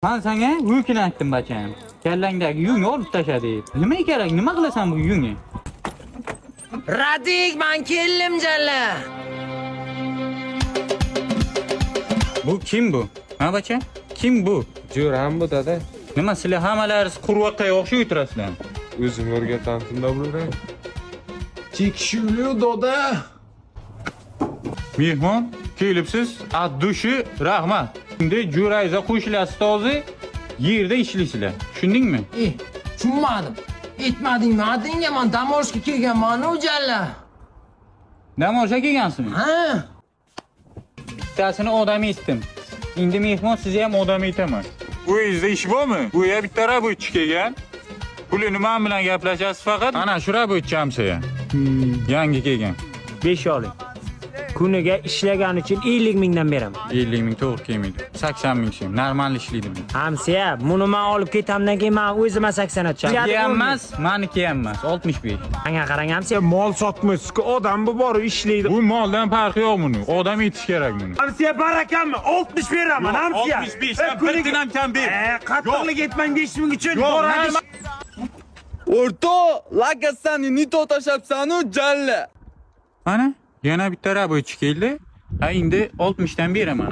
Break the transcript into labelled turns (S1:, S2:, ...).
S1: Ben sana yükünü ettim bacım. Kellendeki yünü olup taşıdı. Nima kerak? Nima qilasan bu yünü?
S2: Radik, ben keldim jalla.
S1: Bu kim bu? Ha bacım? Kim bu?
S3: Jo'ram bu dada.
S1: Nima sizlar hammalaringiz qurvoqqa o'xshab o'tirasizlar?
S3: O'zim o'rgatantimda bular. Tekshiruvli dada.
S1: Mehmon kelibsiz, ad-dushi rahmat. Endi jo'rayza qo'shilasiz to'zi yerda ishlaysizlar. Tushundingmi?
S2: Tushunmadim. Aytmadingmi? Adingga men Damashqqa kelganman-ku jalla.
S1: Dam olishga kelgansizmi?
S2: Ha?
S1: Bittasini odam etdim. Endi mehmon sizni ham odam etaman. Uyingizda ish bormi? Bu yer bitta rabotchi kelgan. Pulini men bilan gaplashasiz faqat. Ana shu rabotchi hamsa. Yangi kelgan.
S4: 5 oling. Kuniga ishlagan uchun 50 mingdan beraman.
S1: 50 ming to'g'ri kelmaydi. 80 ming so'm. Normal ishlaydi bu.
S4: Hamsiya, buni men olib ketamdan keyin men o'zim 80 atacağım.
S1: Meniki ham emas, meniki ham emas. 65.
S4: Menga qarang hamsiya.
S5: Mol sotmasku odam bu bor ishlaydi.
S1: Bu moldan farqi yo'q buni. Odam etish kerak buni.
S5: Hamsiya barakammi? 60 beraman hamsiya.
S1: 65 dan bir dinam kam ber.
S5: Qattiqlik etmang 5 ming uchun.
S1: Yo'q,
S6: O'rto, lakasani nito tashabsanu jalla.
S1: Ana, yana bitta rabotchi keldi. Ha, endi 60 dan beraman.